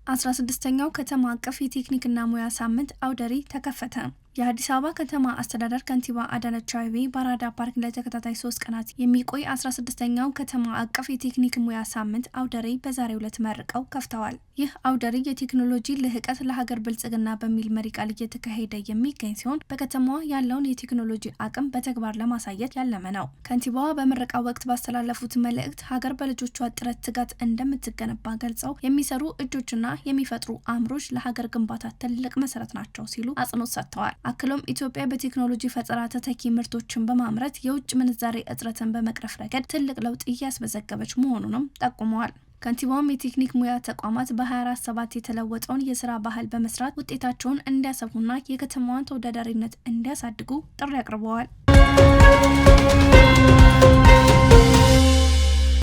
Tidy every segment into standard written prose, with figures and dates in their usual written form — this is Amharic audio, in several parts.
16ኛው ከተማ አቀፍ የቴክኒክና ሙያ ሳምንት አውደ ርዕይ ተከፈተ። የአዲስ አበባ ከተማ አስተዳደር ከንቲባ አዳነች አቤቤ በአራዳ ፓርክ ለተከታታይ 3 ቀናት የሚቆይ 16ኛው ከተማ አቀፍ የቴክኒክ ሙያ ሳምንት አውደ ርዕይ በዛሬው ዕለት መርቀው ከፍተዋል። ይህ አውደ ርዕይ የቴክኖሎጂ ልህቀት ለሀገር ብልጽግና በሚል መሪ ቃል እየተካሄደ የሚገኝ ሲሆን በከተማዋ ያለውን የቴክኖሎጂ አቅም በተግባር ለማሳየት ያለመ ነው። ከንቲባዋ በምረቃ ወቅት ባስተላለፉት መልእክት ሀገር በልጆቿ ጥረት ትጋት እንደምትገነባ ገልጸው የሚሰሩ እጆችና የሚፈጥሩ አእምሮች ለሀገር ግንባታ ትልቅ መሰረት ናቸው ሲሉ አጽንኦት ሰጥተዋል። አክሎም ኢትዮጵያ በቴክኖሎጂ ፈጠራ ተተኪ ምርቶችን በማምረት የውጭ ምንዛሬ እጥረትን በመቅረፍ ረገድ ትልቅ ለውጥ እያስመዘገበች መሆኑንም ጠቁመዋል። ከንቲባውም የቴክኒክ ሙያ ተቋማት በ24/7 የተለወጠውን የስራ ባህል በመስራት ውጤታቸውን እንዲያሰፉና የከተማዋን ተወዳዳሪነት እንዲያሳድጉ ጥሪ አቅርበዋል።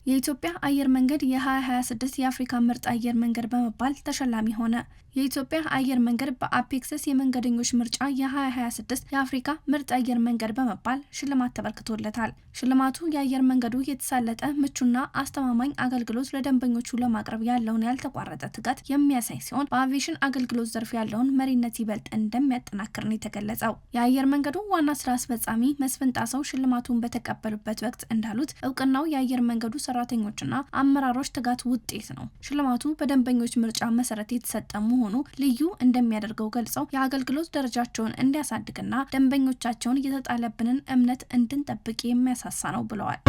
የኢትዮጵያ አየር መንገድ የ2026 የአፍሪካ ምርጥ አየር መንገድ በመባል ተሸላሚ ሆነ። የኢትዮጵያ አየር መንገድ በአፔክሰስ የመንገደኞች ምርጫ የ2026 የአፍሪካ ምርጥ አየር መንገድ በመባል ሽልማት ተበርክቶለታል። ሽልማቱ የአየር መንገዱ የተሳለጠ ምቹና አስተማማኝ አገልግሎት ለደንበኞቹ ለማቅረብ ያለውን ያልተቋረጠ ትጋት የሚያሳይ ሲሆን በአቪዬሽን አገልግሎት ዘርፍ ያለውን መሪነት ይበልጥ እንደሚያጠናክር ነው የተገለጸው። የአየር መንገዱ ዋና ስራ አስፈጻሚ መስፍን ጣሰው ሽልማቱን በተቀበሉበት ወቅት እንዳሉት እውቅናው የአየር መንገዱ ሰራተኞችና አመራሮች ትጋት ውጤት ነው። ሽልማቱ በደንበኞች ምርጫ መሰረት የተሰጠ መሆኑ ልዩ እንደሚያደርገው ገልጸው የአገልግሎት ደረጃቸውን እንዲያሳድግና ደንበኞቻቸውን የተጣለብንን እምነት እንድንጠብቅ የሚያሳሳ ነው ብለዋል።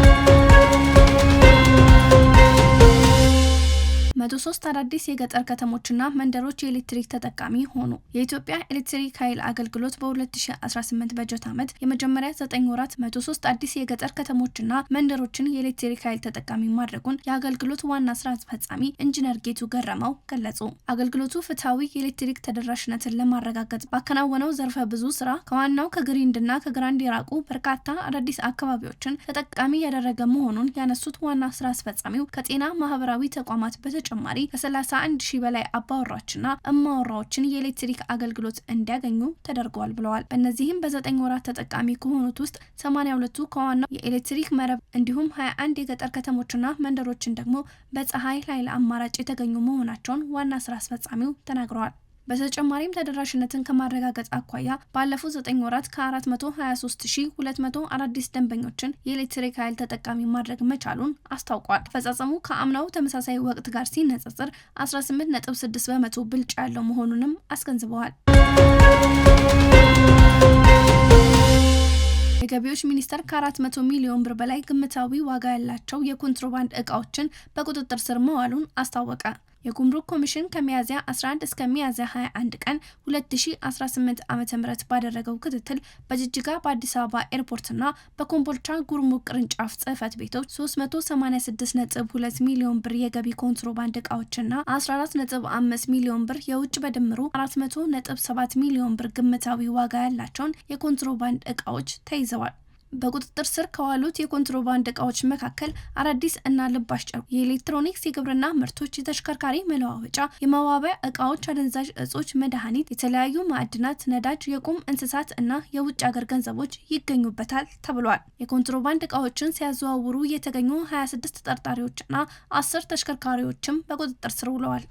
103 አዳዲስ የገጠር ከተሞችና መንደሮች የኤሌክትሪክ ተጠቃሚ ሆኑ። የኢትዮጵያ ኤሌክትሪክ ኃይል አገልግሎት በ2018 በጀት ዓመት የመጀመሪያ 9 ወራት 103 አዲስ የገጠር ከተሞችና መንደሮችን የኤሌክትሪክ ኃይል ተጠቃሚ ማድረጉን የአገልግሎት ዋና ስራ አስፈጻሚ ኢንጂነር ጌቱ ገረመው ገለጹ። አገልግሎቱ ፍትሐዊ የኤሌክትሪክ ተደራሽነትን ለማረጋገጥ ባከናወነው ዘርፈ ብዙ ስራ ከዋናው ከግሪንድና ከግራንድ የራቁ በርካታ አዳዲስ አካባቢዎችን ተጠቃሚ ያደረገ መሆኑን ያነሱት ዋና ስራ አስፈጻሚው ከጤና ማህበራዊ ተቋማት በተጨማሪ ከ31,000 በላይ አባወራዎችና እማወራዎችን የኤሌክትሪክ አገልግሎት እንዲያገኙ ተደርገዋል ብለዋል። በእነዚህም በ9 ወራት ተጠቃሚ ከሆኑት ውስጥ 82ቱ ከዋናው የኤሌክትሪክ መረብ እንዲሁም 21 የገጠር ከተሞችና መንደሮችን ደግሞ በፀሐይ ኃይል አማራጭ የተገኙ መሆናቸውን ዋና ስራ አስፈጻሚው ተናግረዋል። በተጨማሪም ተደራሽነትን ከማረጋገጥ አኳያ ባለፉት 9 ወራት ከ423,200 አዳዲስ ደንበኞችን የኤሌክትሪክ ኃይል ተጠቃሚ ማድረግ መቻሉን አስታውቋል። አፈጻጸሙ ከአምናው ተመሳሳይ ወቅት ጋር ሲነጻጸር 18.6% ብልጫ ያለው መሆኑንም አስገንዝበዋል። የገቢዎች ሚኒስቴር ከ400 ሚሊዮን ብር በላይ ግምታዊ ዋጋ ያላቸው የኮንትሮባንድ እቃዎችን በቁጥጥር ስር መዋሉን አስታወቀ። የጉምሩክ ኮሚሽን ከሚያዝያ 11 እስከ ሚያዝያ 21 ቀን 2018 ዓ.ም ባደረገው ክትትል በጅጅጋ በአዲስ አበባ ኤርፖርትና በኮምቦልቻ ጉርሙክ ቅርንጫፍ ጽህፈት ቤቶች 386.2 ሚሊዮን ብር የገቢ ኮንትሮባንድ እቃዎችና 14.5 ሚሊዮን ብር የውጭ በድምሩ 400.7 ሚሊዮን ብር ግምታዊ ዋጋ ያላቸውን የኮንትሮባንድ እቃዎች ተይዘዋል። በቁጥጥር ስር ከዋሉት የኮንትሮባንድ እቃዎች መካከል አዳዲስ እና ልባሽ ጨርቆች፣ የኤሌክትሮኒክስ፣ የግብርና ምርቶች፣ የተሽከርካሪ መለዋወጫ፣ የመዋቢያ እቃዎች፣ አደንዛዥ እጾች፣ መድኃኒት፣ የተለያዩ ማዕድናት፣ ነዳጅ፣ የቁም እንስሳት እና የውጭ ሀገር ገንዘቦች ይገኙበታል ተብሏል። የኮንትሮባንድ እቃዎችን ሲያዘዋውሩ የተገኙ 26 ተጠርጣሪዎችና 10 ተሽከርካሪዎችም በቁጥጥር ስር ውለዋል።